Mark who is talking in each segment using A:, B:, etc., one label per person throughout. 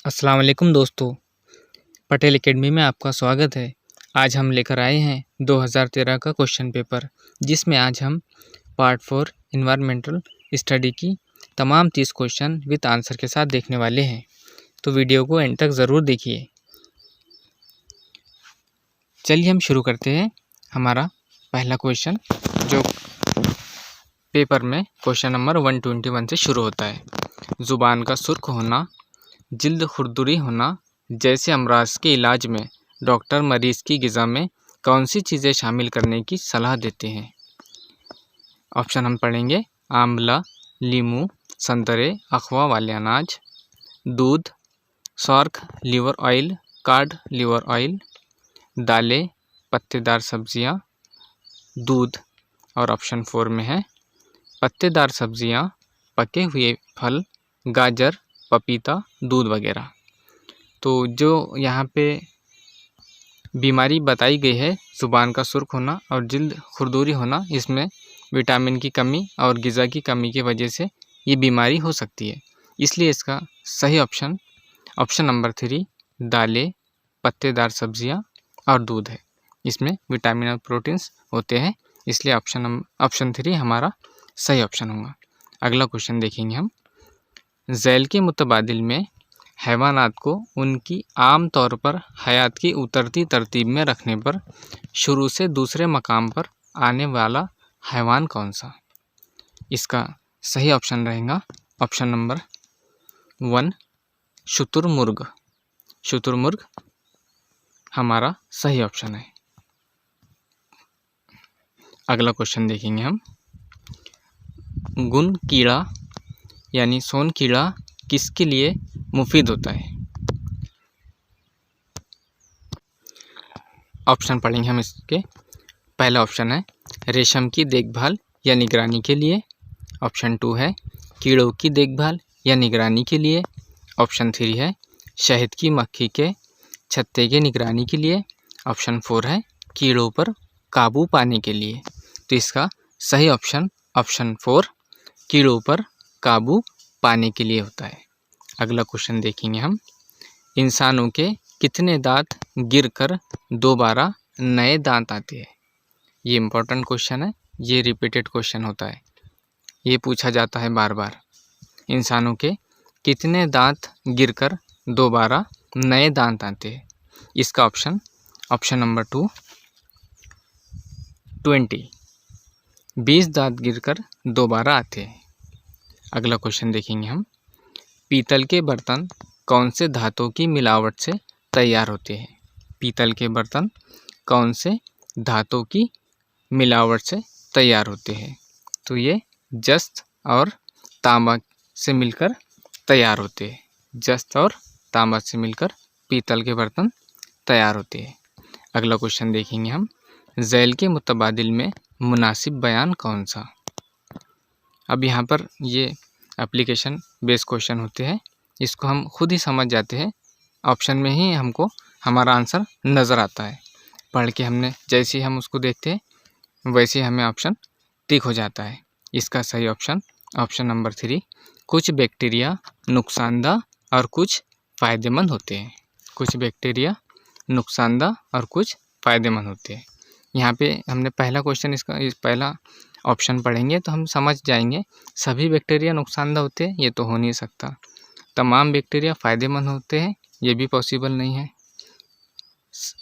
A: अस्सलाम वालेकुम दोस्तों, पटेल एकेडमी में आपका स्वागत है। आज हम लेकर आए हैं 2013 का क्वेश्चन पेपर, जिसमें आज हम पार्ट 4 एनवायरमेंटल स्टडी की तमाम 30 क्वेश्चन विद आंसर के साथ देखने वाले हैं। तो वीडियो को एंड तक ज़रूर देखिए। चलिए हम शुरू करते हैं। हमारा पहला क्वेश्चन जो पेपर में क्वेश्चन नंबर 121 से शुरू होता है। ज़ुबान का सुर्ख होना, जिल्द खुरदुरी होना जैसे अमराज के इलाज में डॉक्टर मरीज़ की ग़िज़ा में कौन सी चीज़ें शामिल करने की सलाह देते हैं। ऑप्शन हम पढ़ेंगे। आंवला, लीमू, संतरे, अखवा वाले अनाज, दूध, सौर्ख liver oil, cod liver oil, दालें, पत्तेदार सब्जियां, दूध। और ऑप्शन 4 में है पत्तेदार सब्जियां, पके हुए फल, गाजर, पपीता, दूध वगैरह। तो जो यहाँ पे बीमारी बताई गई है ज़ुबान का सुर्ख होना और जिल्द खुरदुरी होना, इसमें विटामिन की कमी और ग़िज़ा की कमी की वजह से ये बीमारी हो सकती है। इसलिए इसका सही ऑप्शन नंबर 3 दालें, पत्तेदार सब्जियां और दूध है। इसमें विटामिन और प्रोटीन्स होते हैं, इसलिए ऑप्शन 3 हमारा सही ऑप्शन होगा। अगला क्वेश्चन देखेंगे हम। झैल के मुतबादिल में हैवानात को उनकी आम तौर पर हयात की उतरती तरतीब में रखने पर शुरू से दूसरे मकाम पर आने वाला हैवान कौन सा। इसका सही ऑप्शन रहेगा ऑप्शन नंबर 1 शुतुरमुर्ग। शुतुरमुर्ग हमारा सही ऑप्शन है। अगला क्वेश्चन देखेंगे हम। गुन कीड़ा यानी सोन कीड़ा किसके लिए मुफीद होता है। ऑप्शन पढ़ेंगे हम इसके। पहला ऑप्शन है रेशम की देखभाल या निगरानी के लिए। ऑप्शन 2 है कीड़ों की देखभाल या निगरानी के लिए। ऑप्शन 3 है शहद की मक्खी के छत्ते के निगरानी के लिए। ऑप्शन 4 है कीड़ों पर काबू पाने के लिए। तो इसका सही ऑप्शन 4 कीड़ों पर काबू पाने के लिए होता है। अगला क्वेश्चन देखेंगे हम। इंसानों के कितने दांत गिरकर दोबारा नए दांत आते हैं। ये इम्पोर्टेंट क्वेश्चन है, ये रिपीटेड क्वेश्चन होता है, ये पूछा जाता है बार बार। इंसानों के कितने दांत गिरकर दोबारा नए दांत आते हैं। इसका ऑप्शन नंबर 2 20 20 दांत गिरकर दोबारा आते हैं। अगला क्वेश्चन देखेंगे हम। पीतल के बर्तन कौन से धातु की मिलावट से तैयार होते हैं। पीतल के बर्तन कौन से धातु की मिलावट से तैयार होते हैं। तो ये जस्त और तांबा से मिलकर तैयार होते हैं। जस्त और तांबा से मिलकर पीतल के बर्तन तैयार होते हैं। अगला क्वेश्चन देखेंगे हम। झैल के मुतबादिल में मुनासिब बयान कौन सा। अब यहाँ पर ये एप्लीकेशन बेस्ड क्वेश्चन होते हैं, इसको हम खुद ही समझ जाते हैं। ऑप्शन में ही हमको हमारा आंसर नज़र आता है। पढ़ के हमने जैसे ही हम उसको देखते हैं वैसे ही हमें ऑप्शन टिक हो जाता है। इसका सही ऑप्शन नंबर 3 कुछ बैक्टीरिया नुकसानदा और कुछ फ़ायदेमंद होते हैं। कुछ बैक्टीरिया नुकसानदा और कुछ फ़ायदेमंद होते हैं। यहाँ पे हमने पहला क्वेश्चन इस पहला ऑप्शन पढ़ेंगे तो हम समझ जाएंगे सभी बैक्टीरिया नुकसानदा होते हैं, ये तो हो नहीं सकता। तमाम बैक्टीरिया फ़ायदेमंद होते हैं, ये भी पॉसिबल नहीं है।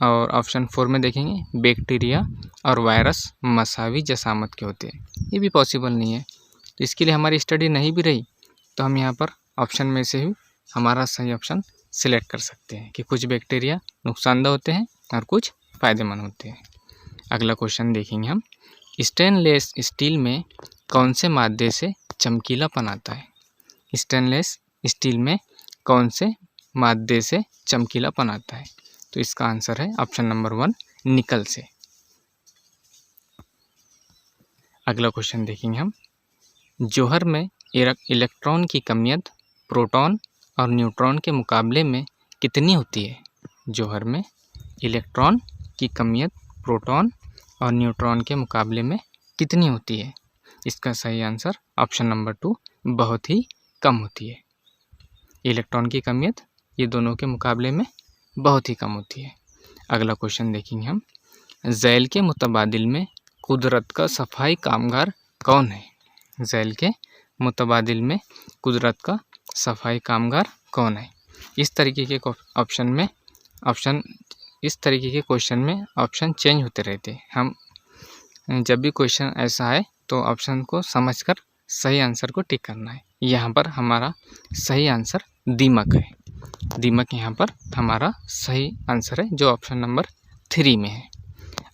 A: और ऑप्शन 4 में देखेंगे बैक्टीरिया और वायरस मसावी जसामत के होते हैं, ये भी पॉसिबल नहीं है। तो इसके लिए हमारी स्टडी नहीं भी रही तो हम यहाँ पर ऑप्शन में से ही हमारा सही ऑप्शन सिलेक्ट कर सकते हैं कि कुछ बैक्टीरिया नुकसानदा होते हैं और कुछ फ़ायदेमंद होते हैं। अगला क्वेश्चन देखेंगे हम। स्टेनलेस स्टील में कौन से मादे से चमकीलापन आता है। स्टेनलेस स्टील में कौन से मादे से चमकीलापन आता है। तो इसका आंसर है ऑप्शन नंबर 1 निकल से। अगला क्वेश्चन देखेंगे हम। जौहर में इलेक्ट्रॉन की कमियत प्रोटॉन और न्यूट्रॉन के मुकाबले में कितनी होती है। जौहर में इलेक्ट्रॉन की कमियत प्रोटॉन और न्यूट्रॉन के मुकाबले में कितनी होती है। इसका सही आंसर ऑप्शन नंबर 2 बहुत ही कम होती है। इलेक्ट्रॉन की कमियत ये दोनों के मुकाबले में बहुत ही कम होती है। अगला क्वेश्चन देखेंगे हम, ज़ैल के मुतबादिल में कुदरत का सफाई कामगार कौन है? ज़ैल के मुतबादिल में कुदरत का सफाई कामगार कौन है? इस तरीके के क्वेश्चन में ऑप्शन चेंज होते रहते हैं। हम जब भी क्वेश्चन ऐसा है तो ऑप्शन को समझकर सही आंसर को टिक करना है। यहाँ पर हमारा सही आंसर दीमक है। दीमक यहाँ पर हमारा सही आंसर है, जो ऑप्शन नंबर 3 में है।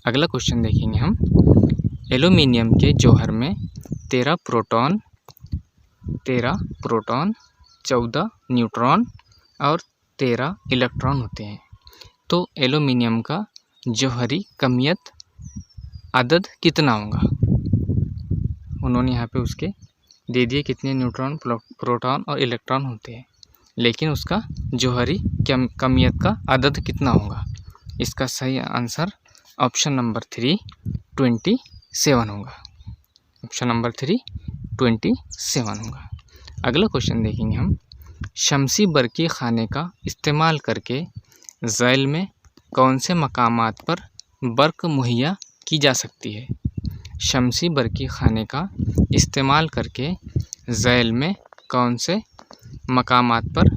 A: अगला क्वेश्चन देखेंगे हम, एल्यूमिनियम के जौहर में 13 प्रोटॉन, 14 न्यूट्रॉन और 13 इलेक्ट्रॉन होते हैं। तो एल्यूमिनियम का जौहरी कमियत अदद कितना होगा? उन्होंने यहाँ पे उसके दे दिए कितने न्यूट्रॉन, प्रोटॉन और इलेक्ट्रॉन होते हैं, लेकिन उसका जौहरी कमियत का अदद कितना होगा? इसका सही आंसर ऑप्शन नंबर 3 27 होगा। ऑप्शन नंबर 3 27 होगा। अगला क्वेश्चन देखेंगे हम, शमसी बरकी खाने का इस्तेमाल करके ज़ैल में कौन से मकामात पर बर्क मुहैया की जा सकती है? शमसी बरकी खाने का इस्तेमाल करके ज़ैल में कौन से मकामात पर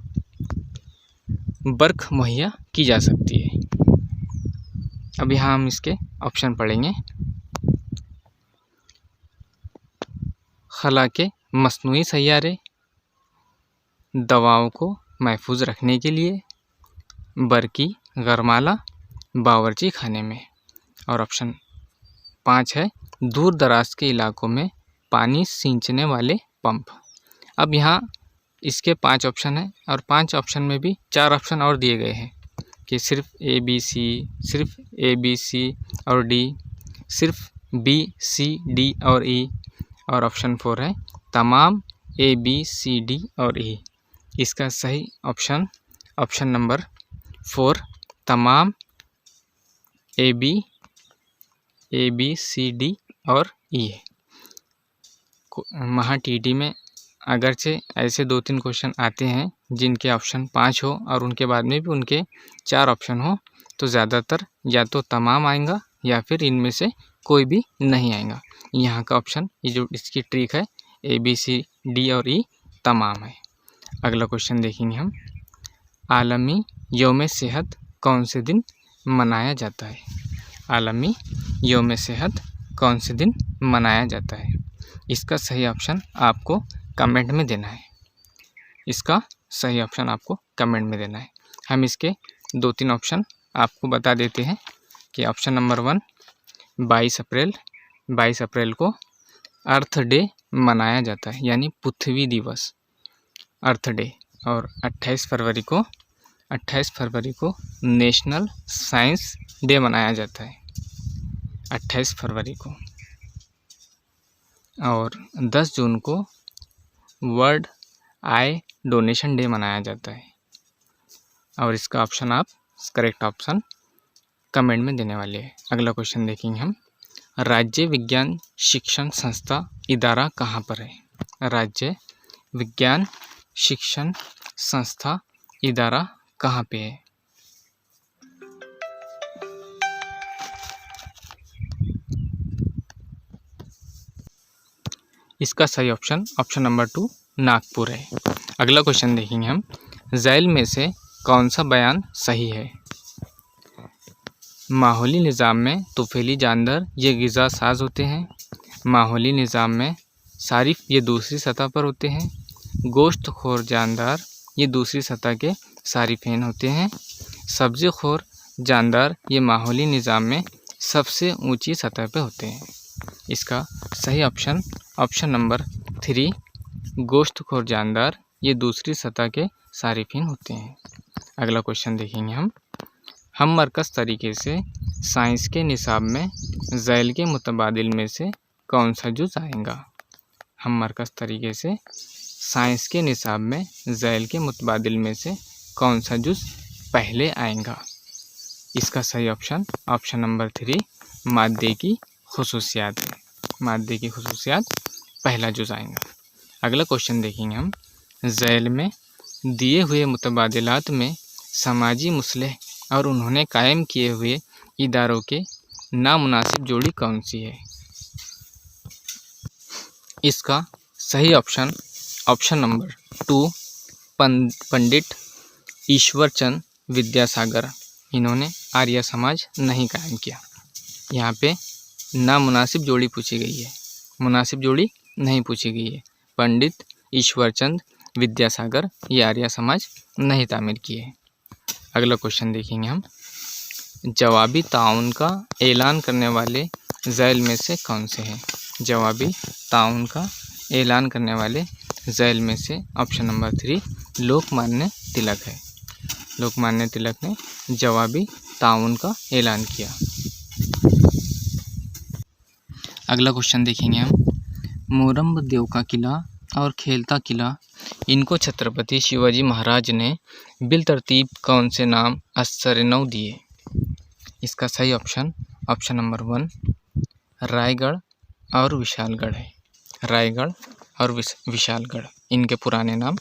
A: बर्क मुहैया की जा सकती है? अब यहाँ हम इसके ऑप्शन पढ़ेंगे। खला के मस्नूई सैयारे, दवाओं को महफूज रखने के लिए, बरकी गरमाला, बावर्ची खाने में। और ऑप्शन 5 है दूर दराज के इलाकों में पानी सींचने वाले पंप। अब यहाँ इसके 5 ऑप्शन हैं और 5 ऑप्शन में भी 4 ऑप्शन और दिए गए हैं कि सिर्फ A B C और D, सिर्फ B C D और E, और ऑप्शन 4 है तमाम A B C D और E। इसका सही ऑप्शन नंबर 4 तमाम A B C D और E है। महा TD में अगरचे ऐसे 2-3 क्वेश्चन आते हैं जिनके ऑप्शन 5 हो और उनके बाद में भी उनके 4 ऑप्शन हो, तो ज़्यादातर या तो तमाम आएगा या फिर इनमें से कोई भी नहीं आएगा। यहाँ का ऑप्शन, ये जो इसकी ट्रिक है, A B C D और E तमाम है। अगला क्वेश्चन देखेंगे हम, आलमी यौम सेहत कौन से दिन मनाया जाता है? आलमी यौम सेहत कौन से दिन मनाया जाता है? इसका सही ऑप्शन आपको कमेंट में देना है। इसका सही ऑप्शन आपको कमेंट में देना है। हम इसके 2-3 ऑप्शन आपको बता देते हैं कि ऑप्शन नंबर 1 22 अप्रैल को अर्थ डे मनाया जाता है, यानी पृथ्वी दिवस, अर्थ डे। और 28 फरवरी को नेशनल साइंस डे मनाया जाता है, 28 फरवरी को। और 10 जून को वर्ल्ड आई डोनेशन डे मनाया जाता है। और इसका ऑप्शन आप करेक्ट ऑप्शन कमेंट में देने वाले हैं। अगला क्वेश्चन देखेंगे हम, राज्य विज्ञान शिक्षण संस्था इदारा कहाँ पर है? राज्य विज्ञान शिक्षण संस्था इदारा कहाँ पे है? इसका सही ऑप्शन नंबर 2 नागपुर है। अगला क्वेश्चन देखेंगे हम, ज़ैल में से कौन सा बयान सही है? माहौली निज़ाम में तुफैली जानदार ये ग़िज़ा साज होते हैं। माहौली निज़ाम में सारिफ ये दूसरी सतह पर होते हैं। गोश्त खोर जानदार ये दूसरी सतह के सारिफेन होते हैं। सब्ज़ी खोर जानदार ये माहौली निज़ाम में सबसे ऊंची सतह पे होते हैं। इसका सही ऑप्शन नंबर 3 गोश्त खोर जानदार ये दूसरी सतह के सारिफीन होते हैं। अगला क्वेश्चन देखेंगे हम मरकज़ तरीके से साइंस के निसाब में ज़ैल के मुतबादिल में से कौन सा जुज़ आएगा? हम मरकज़ तरीके से साइंस के निसाब में ज़ैल के मुतबादिल में से कौन सा जुज़ पहले आएगा? इसका सही ऑप्शन नंबर 3 मादे की खुसूसियात है। मादे की खुसूसियात पहला जुज़ आएगा। अगला क्वेश्चन देखेंगे हम, ज़ैल में दिए हुए मुतबादलात में समाजी मुसलह और उन्होंने कायम किए हुए इदारों के नामुनासिब जोड़ी कौन सी है? इसका सही ऑप्शन नंबर 2 पंडित ईश्वरचंद विद्यासागर। इन्होंने आर्य समाज नहीं कायम किया। यहाँ पे नामुनासिब जोड़ी पूछी गई है, मुनासिब जोड़ी नहीं पूछी गई है। पंडित ईश्वरचंद विद्यासागर ये आर्य समाज नहीं तामीर किए। अगला क्वेश्चन देखेंगे हम। जवाबी ताउन का ऐलान करने वाले ज़ैल में से कौन से हैं? जवाबी ताउन का ऐलान करने वाले ज़ैल में से ऑप्शन नंबर 3 लोकमान्य तिलक है। लोकमान्य तिलक ने जवाबी ताउन का ऐलान किया। अगला क्वेश्चन देखेंगे हम। मोरम्ब देव का किला और खेलता किला, इनको छत्रपति शिवाजी महाराज ने बिल तरतीब कौन से नाम असर-ए-नौ दिए? इसका सही ऑप्शन नंबर 1 रायगढ़ और विशालगढ़ है। रायगढ़ और विशालगढ़ इनके पुराने नाम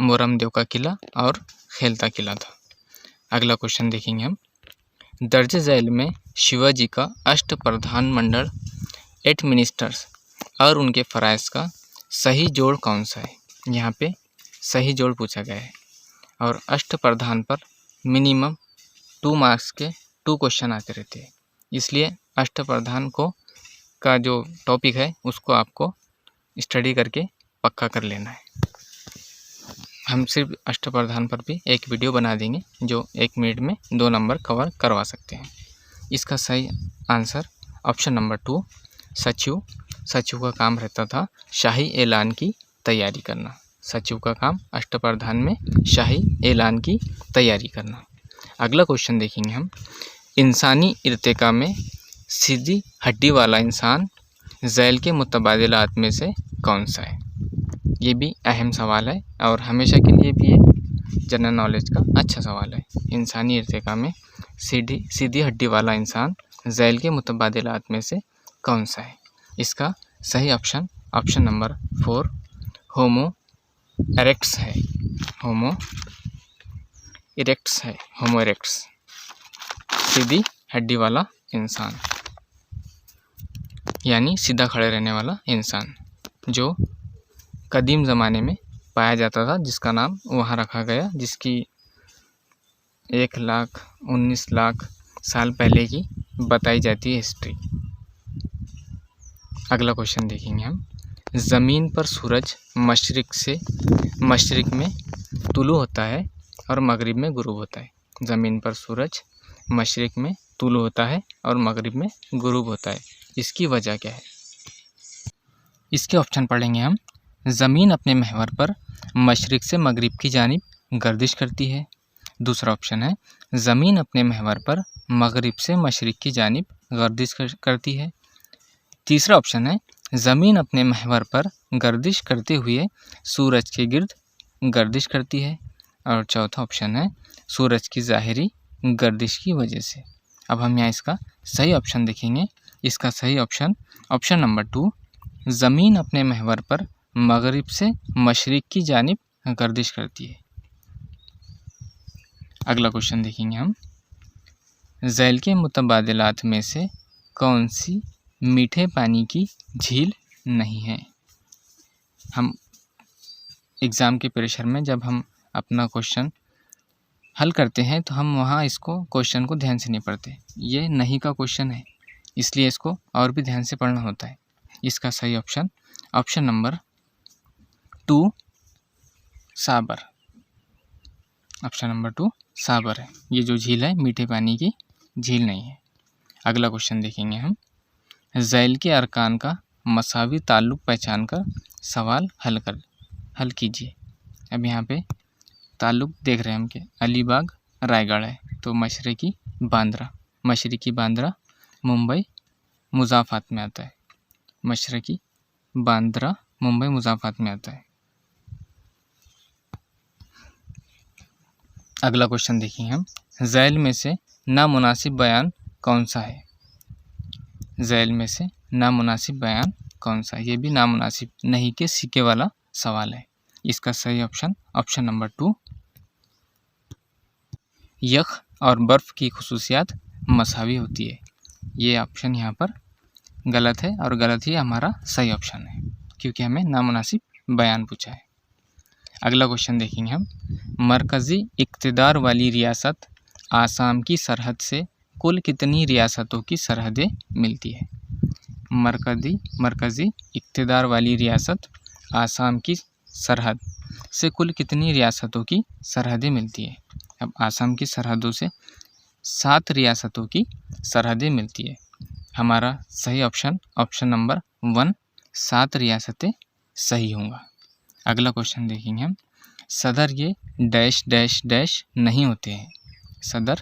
A: मोरम्ब देव का किला और खेलता किला था। अगला क्वेश्चन देखेंगे हम। दर्ज झैल में शिवाजी का अष्टप्रधान मंडल 8 मिनिस्टर्स और उनके फ़राइज़ का सही जोड़ कौन सा है? यहाँ पे सही जोड़ पूछा गया है और अष्टप्रधान पर मिनिमम 2 मार्क्स के 2 क्वेश्चन आते रहते हैं, इसलिए अष्टप्रधान का जो टॉपिक है उसको आपको स्टडी करके पक्का कर लेना है। हम सिर्फ अष्टप्रधान पर भी एक वीडियो बना देंगे जो 1 मिनट में 2 नंबर कवर करवा सकते हैं। इसका सही आंसर ऑप्शन नंबर 2 सचिव। सचिव का काम रहता था शाही ऐलान की तैयारी करना। सचिव का काम अष्टप्रधान में शाही ऐलान की तैयारी करना। अगला क्वेश्चन देखेंगे हम। इंसानी इर्तिका में सीधी हड्डी वाला इंसान झैल के मुतबादलात में से कौन सा है? ये भी अहम सवाल है और हमेशा के लिए भी ये जनरल नॉलेज का अच्छा सवाल है। इंसानी इर्तिका में सीधी हड्डी वाला इंसान झैल के मुतबादलात में से कौन सा है? इसका सही ऑप्शन नंबर 4 होमो इरेक्टस है। होमो इरेक्टस सीधी हड्डी वाला इंसान, यानी सीधा खड़े रहने वाला इंसान, जो कदीम ज़माने में पाया जाता था, जिसका नाम वहाँ रखा गया, जिसकी 1,19 लाख साल पहले की बताई जाती है हिस्ट्री। अगला क्वेश्चन देखेंगे हम। ज़मीन पर सूरज मशरिक में तुलू होता है और मगरिब में गुरूब होता है। ज़मीन पर सूरज मशरिक में तुलू होता है और मगरिब में गुरूब होता है। इसकी वजह क्या है? इसके ऑप्शन पढ़ेंगे हम। ज़मीन अपने महवर पर मशरिक से मगरिब की जानिब गर्दिश करती है। दूसरा ऑप्शन है ज़मीन अपने महवर पर मगरिब से मशरिक की जानिब गर्दिश करती है। तीसरा ऑप्शन है ज़मीन अपने महवर पर गर्दिश करते हुए सूरज के गिर्द गर्दिश करती है। और चौथा ऑप्शन है सूरज की ज़ाहिरी गर्दिश की वजह से। अब हम यहाँ इसका सही ऑप्शन देखेंगे। इसका सही ऑप्शन नंबर 2 ज़मीन अपने महवर पर मगरिब से मशरिक की जानिब गर्दिश करती है। अगला क्वेश्चन देखेंगे हम। झैल के मुतबादलात में से कौन सी मीठे पानी की झील नहीं है? हम एग्ज़ाम के प्रेशर में जब हम अपना क्वेश्चन हल करते हैं तो हम वहाँ इसको क्वेश्चन को ध्यान से नहीं पढ़ते। ये नहीं का क्वेश्चन है, इसलिए इसको और भी ध्यान से पढ़ना होता है। इसका सही ऑप्शन नंबर 2 साबर। ऑप्शन नंबर 2 साबर है। ये जो झील है मीठे पानी की झील नहीं है। अगला क्वेश्चन देखेंगे हम। झैल के अरकान का मसावी ताल्लुक़ पहचान कर सवाल हल कीजिए। अब यहाँ पे ताल्लुक़ देख रहे हैं हम कि अलीबाग रायगढ़ है, तो मशरिकी बांद्रा मुंबई मुज़ाफ़ात में आता है। मशरिकी बांद्रा मुंबई मुज़ाफ़ात में आता है। अगला क्वेश्चन देखेंगे हम। झैल में से नामुनासिब बयान कौन सा है? झैल में से नामुनासिब बयान कौन सा है? ये भी नामुनासिब नहीं के सिक्के वाला सवाल है। इसका सही ऑप्शन ऑप्शन नंबर 2। यख और बर्फ़ की खुसूसियात मसावी होती है, ये ऑप्शन यहाँ पर गलत है और गलत ही हमारा सही ऑप्शन है, क्योंकि हमें नामुनासिब बयान पूछा है। अगला क्वेश्चन देखेंगे हम। मरकज़ी इक़्तिदार वाली रियासत आसाम की सरहद से कुल कितनी रियासतों की सरहदें मिलती है? मरकज़ी इक़्तिदार वाली रियासत आसाम की सरहद से कुल कितनी रियासतों की सरहदें मिलती है? अब आसाम की सरहदों से 7 रियासतों की सरहदें मिलती है। हमारा सही ऑप्शन ऑप्शन नंबर 1, 7 रियासतें सही होगा। अगला क्वेश्चन देखेंगे हम। सदर ये डैश डैश डैश नहीं होते हैं। सदर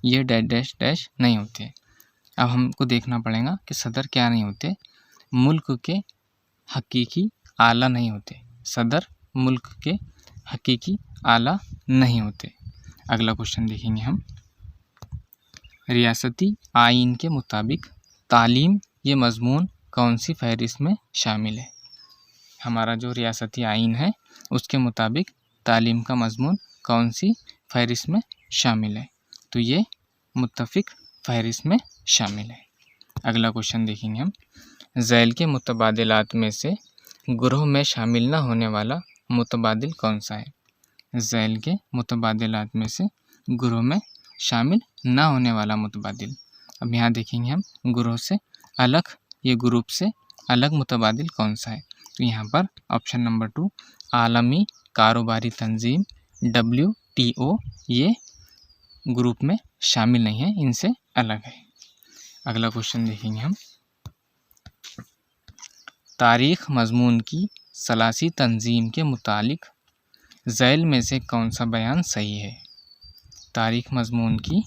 A: ये डैश डैश डैश नहीं होते। अब हमको देखना पड़ेगा कि सदर क्या नहीं होते। मुल्क के हकीकी आला नहीं होते। सदर मुल्क के हकीकी आला नहीं होते। अगला क्वेश्चन देखेंगे हम। रियासती आइन के मुताबिक तालीम ये मज़मून कौन सी फहरिस्त में शामिल है? हमारा जो रियासती आइन है उसके मुताबिक तालीम का मज़मून कौन सी फहरिस्त में शामिल है? तो ये मुत्तफ़िक फहरिस्त में शामिल है। अगला क्वेश्चन देखेंगे हम। ज़ैल के मुतबादिलात में से गुरोह में शामिल न होने वाला मुतबादिल कौन सा है? ज़ैल के मुतबादिलात में से गुरोह में शामिल न होने वाला मुतबादिल। अब यहाँ देखेंगे हम गुरोह से अलग, ये ग्रुप से अलग मुतबादिल कौन सा है? तो यहाँ पर ऑप्शन नंबर 2 आलमी कारोबारी तंजीम WTO ये ग्रुप में शामिल नहीं है, इनसे अलग है। अगला क्वेश्चन देखेंगे हम। तारीख़ मज़मून की सलासी तंजीम के मुतालिक ज़ैल में से कौन सा बयान सही है? तारीख़ मज़मून की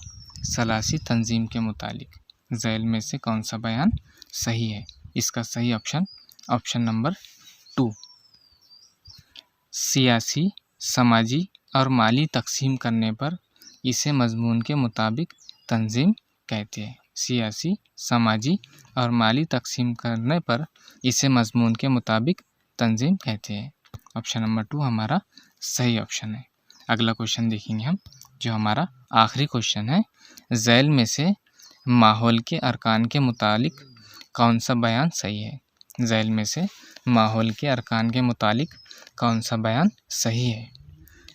A: सलासी तंजीम के मुतालिक ज़ैल में से कौन सा बयान सही है? इसका सही ऑप्शन ऑप्शन नंबर 2 सियासी, समाजी और माली तकसीम करने पर इसे मज़मून के मुताबिक तंजीम कहते हैं। सियासी, समाजी और माली तकसीम करने पर इसे मज़मून के मुताबिक तंजीम कहते हैं। ऑप्शन नंबर 2 हमारा सही ऑप्शन है। अगला क्वेश्चन देखेंगे हम, जो हमारा आखिरी क्वेश्चन है। ज़ैल में से माहौल के अरकान के मुतालिक कौन सा बयान सही है? ज़ैल में से माहौल के अरकान के मुतालिक कौन सा बयान सही है?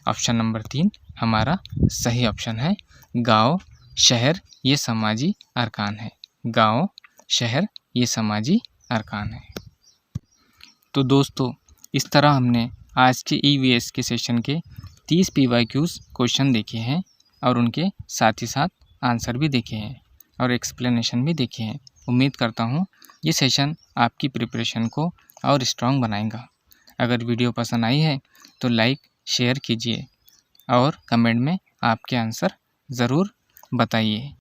A: ऑप्शन नंबर 3 हमारा सही ऑप्शन है। गांव, शहर ये समाजी अरकान है। गांव, शहर ये समाजी अरकान है। तो दोस्तों, इस तरह हमने आज के EVS के सेशन के 30 PYQs क्वेश्चन देखे हैं और उनके साथ ही साथ आंसर भी देखे हैं और एक्सप्लेनेशन भी देखे हैं। उम्मीद करता हूँ ये सेशन आपकी प्रिपरेशन को और स्ट्रॉन्ग बनाएगा। अगर वीडियो पसंद आई है तो लाइक शेयर कीजिए और कमेंट में आपके आंसर ज़रूर बताइए।